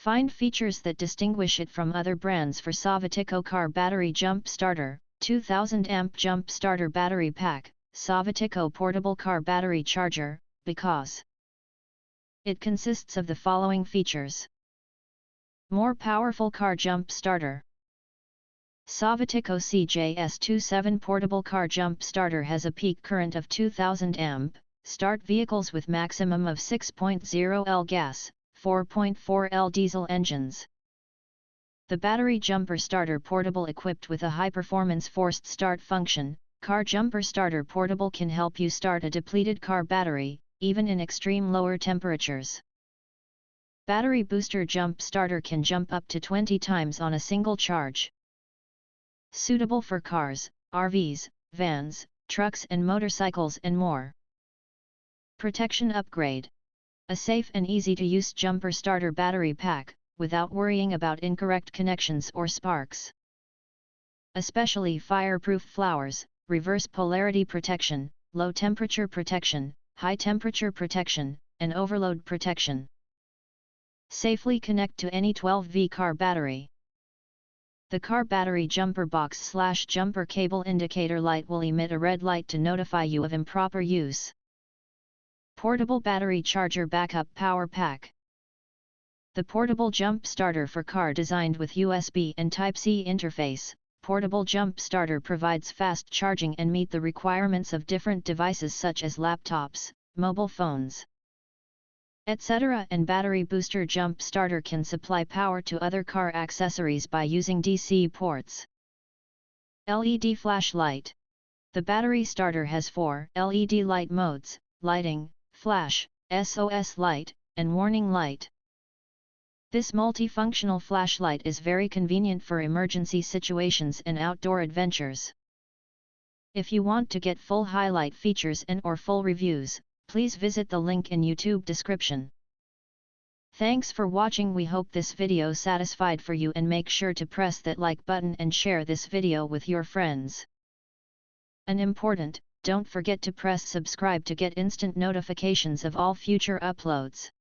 Find features that distinguish it from other brands for SOVOTIKO Car Battery Jump Starter, 2000 amp Jump Starter Battery Pack, SOVOTIKO Portable Car Battery Charger, because it consists of the following features. More powerful car jump starter. SOVOTIKO CJS27 Portable Car Jump Starter has a peak current of 2000 amp, start vehicles with maximum of 6.0 L gas, 4.4 L diesel engines. The battery jumper starter portable equipped with a high-performance forced start function, Car Jumper Starter Portable can help you start a depleted car battery, even in extreme lower temperatures. Battery Booster Jump Starter can jump up to 20 times on a single charge. Suitable for cars, RVs, vans, trucks and motorcycles and more. Protection Upgrade. A safe and easy-to-use jumper starter battery pack, without worrying about incorrect connections or sparks. Especially fireproof flowers, reverse polarity protection, low temperature protection, high temperature protection, and overload protection. Safely connect to any 12V car battery. The car battery jumper box/jumper cable indicator light will emit a red light to notify you of improper use. Portable Battery Charger Backup Power Pack. The portable jump starter for car designed with USB and Type-C interface. Portable jump starter provides fast charging and meet the requirements of different devices such as laptops, mobile phones, etc. And battery booster jump starter can supply power to other car accessories by using DC ports. LED flashlight. The battery starter has 4 LED light modes: lighting, flash, SOS light, and warning light. This multifunctional flashlight is very convenient for emergency situations and outdoor adventures. If you want to get full highlight features and/or full reviews, please visit the link in YouTube description. Thanks for watching. We hope this video satisfied for you, and make sure to press that like button and share this video with your friends. And important, don't forget to press subscribe to get instant notifications of all future uploads.